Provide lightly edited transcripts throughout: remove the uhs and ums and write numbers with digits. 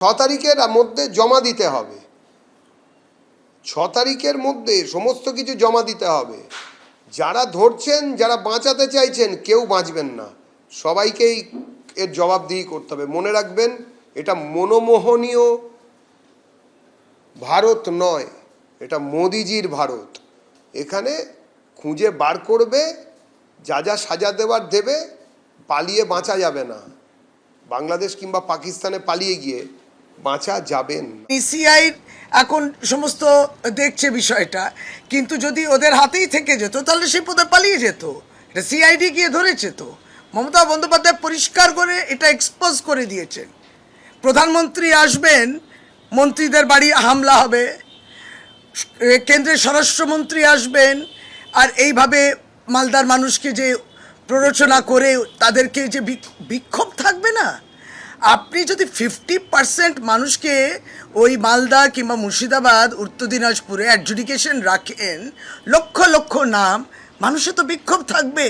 তারিখের মধ্যে জমা দিতে হবে। 6 তারিখের মধ্যে সমস্ত কিছু জমা দিতে হবে। যারা ধরছেন, যারা বাঁচাতে চাইছেন, কেউ বাঁচবেন না, সবাইকেই এর জবাবদিহি করতে হবে। মনে রাখবেন, এটা মনমোহনীয় ভারত নয়, এটা মোদিজির ভারত। এখানে খুঁজে বার করবে, যা যা সাজা দেওয়ার দেবে, পালিয়ে বাঁচা যাবে না। বাংলাদেশ কিংবা পাকিস্তানে পালিয়ে গিয়ে বাঁচা যাবেন। সিআই এখন সমস্ত দেখছে বিষয়টা, কিন্তু যদি ওদের হাতেই থেকে যেত তাহলে সে পদে পালিয়ে যেত। এটা সিআইডি গিয়ে ধরেছে। তো মমতা বন্দ্যোপাধ্যায় পরিষ্কার করে এটা এক্সপোজ করে দিয়েছেন। প্রধানমন্ত্রী আসবেন, মন্ত্রীদের বাড়ি হামলা হবে, কেন্দ্রের স্বরাষ্ট্রমন্ত্রী আসবেন, আর এইভাবে মালদার মানুষকে যে প্ররোচনা করে তাদেরকে যে বিক্ষোভ থাকবে না। আপনি যদি 50% মানুষকে ওই মালদা কিংবা মুর্শিদাবাদ, উত্তর দিনাজপুরে অ্যাডজুডিকেশন রাখেন, লক্ষ লক্ষ নাম, মানুষের তো বিক্ষোভ থাকবে।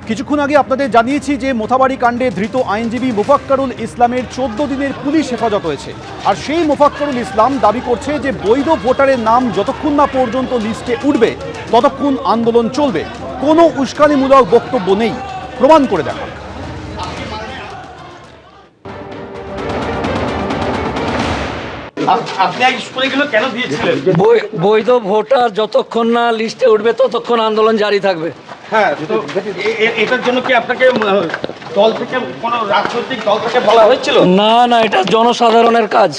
কিছুক্ষণ আগে আপনাদের জানিয়েছি যে মোথাবাড়ি কাণ্ডে ধৃত আইনজীবী মোফাক্কারুল ইসলামের 14 দিনের পুলিশ হেফাজত হয়েছে। আর সেই মোফাক্কারুল ইসলাম দাবি করছে যে বৈধ ভোটারের নাম যতক্ষণ না পর্যন্ত লিস্টে উঠবে ততক্ষণ আন্দোলন চলবে। কোনো উস্কানিমূলক বক্তব্য নেই, প্রমাণ করে দেখা। বৈধ ভোটার যতক্ষণ না লিস্টে উঠবে ততক্ষণ আন্দোলন জারি থাকবে। হ্যাঁ, তো এটার জন্য কি আপনাকে দল থেকে কোনো রাজনৈতিক দল থেকে বলা হয়েছিল? না না, এটা জনসাধারণের কাজ।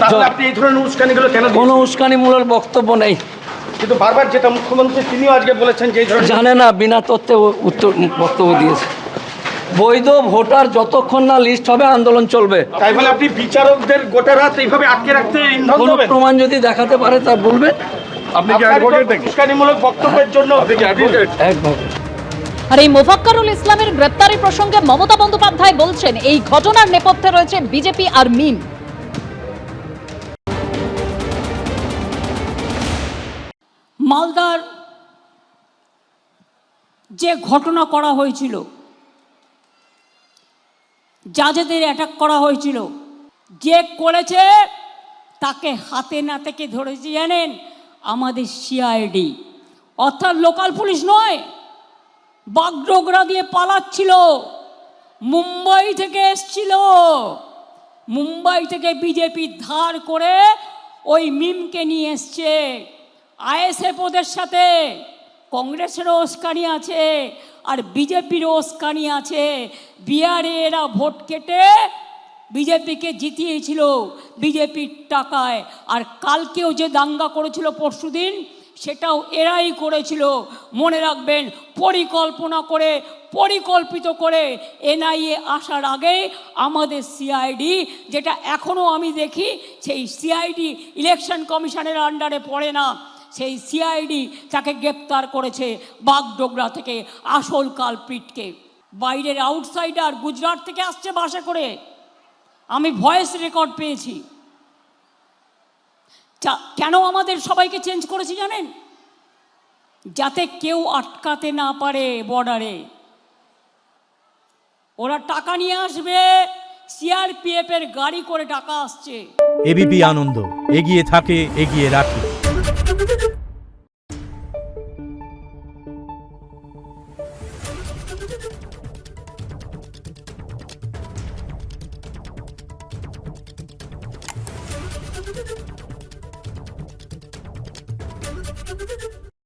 তাহলে আপনি এই ধরনের উস্কানিগুলো কেন? কোনো উস্কানিমূলক বক্তব্য নেই, কিন্তু বারবার যেটা মুখ্যমন্ত্রী তিনিও আজকে বলেছেন যে এই ধরনের জানে না, বিনা তথ্যে উত্তর বক্তব্য দিয়েছে। বৈধ ভোটার যতক্ষণ না লিস্ট হবে আন্দোলন চলবে। তাই বলে আপনি বিচারকদের গোটা রাত এইভাবে আটকে রাখতে ইন্ধন কোনো দেবেন? প্রমাণ যদি দেখাতে পারে তা বলবে। আপনি কি অ্যাডভোকেট নাকি? উস্কানিমূলক বক্তব্যের জন্য আপনি কি অ্যাডভোকেট? একভাবে। আর এই মোফাক্কারুল ইসলামের গ্রেপ্তারি প্রসঙ্গে মমতা বন্দ্যোপাধ্যায় বলছেন, এই ঘটনার নেপথ্যে রয়েছে বিজেপি আর মিম। মালদার যে ঘটনা করা হয়েছিল, যাদের অ্যাটাক করা হয়েছিল, যে করেছে তাকে হাতে নাতে কে ধরেছে জানেন? আমাদের সিআইডি, অর্থাৎ লোকাল পুলিশ নয়। বাগডোগরা দিয়ে পালাচ্ছিল, মুম্বাই থেকে এসছিল। মুম্বাই থেকে বিজেপি ধার করে ওই মিমকে নিয়ে এসছে। আইএসএফ ওদের সাথে, কংগ্রেসেরও উস্কানি আছে আর বিজেপিরও উস্কানি আছে। বিহারে এরা ভোট কেটে বিজেপিকে জিতিয়েছিল বিজেপির টাকায়। আর কালকেও যে দাঙ্গা করেছিল পরশুদিন, সেটাও এরাই করেছিল। মনে রাখবেন, পরিকল্পনা করে, পরিকল্পিত করে এনআইএ আসার আগে আমাদের সিআইডি, যেটা এখনও আমি দেখি সেই সিআইডি ইলেকশন কমিশনের আন্ডারে পড়ে না, সেই সিআইডি তাকে গ্রেপ্তার করেছে বাগডোগরা থেকে আসল কালপ্রিটকে। বাইরের আউটসাইডার গুজরাট থেকে আসছে বাসে করে, আমি ভয়েস রেকর্ড পেয়েছি। কেন আমাদের সবাইকে চেঞ্জ করেছি জানেন? যাতে কেউ আটকাতে না পারে বর্ডারে। ওরা টাকা নিয়ে আসবে, সিআরপিএফ এর গাড়ি করে টাকা আসছে। এবিপি আনন্দ, এগিয়ে থাকে, এগিয়ে রাখে।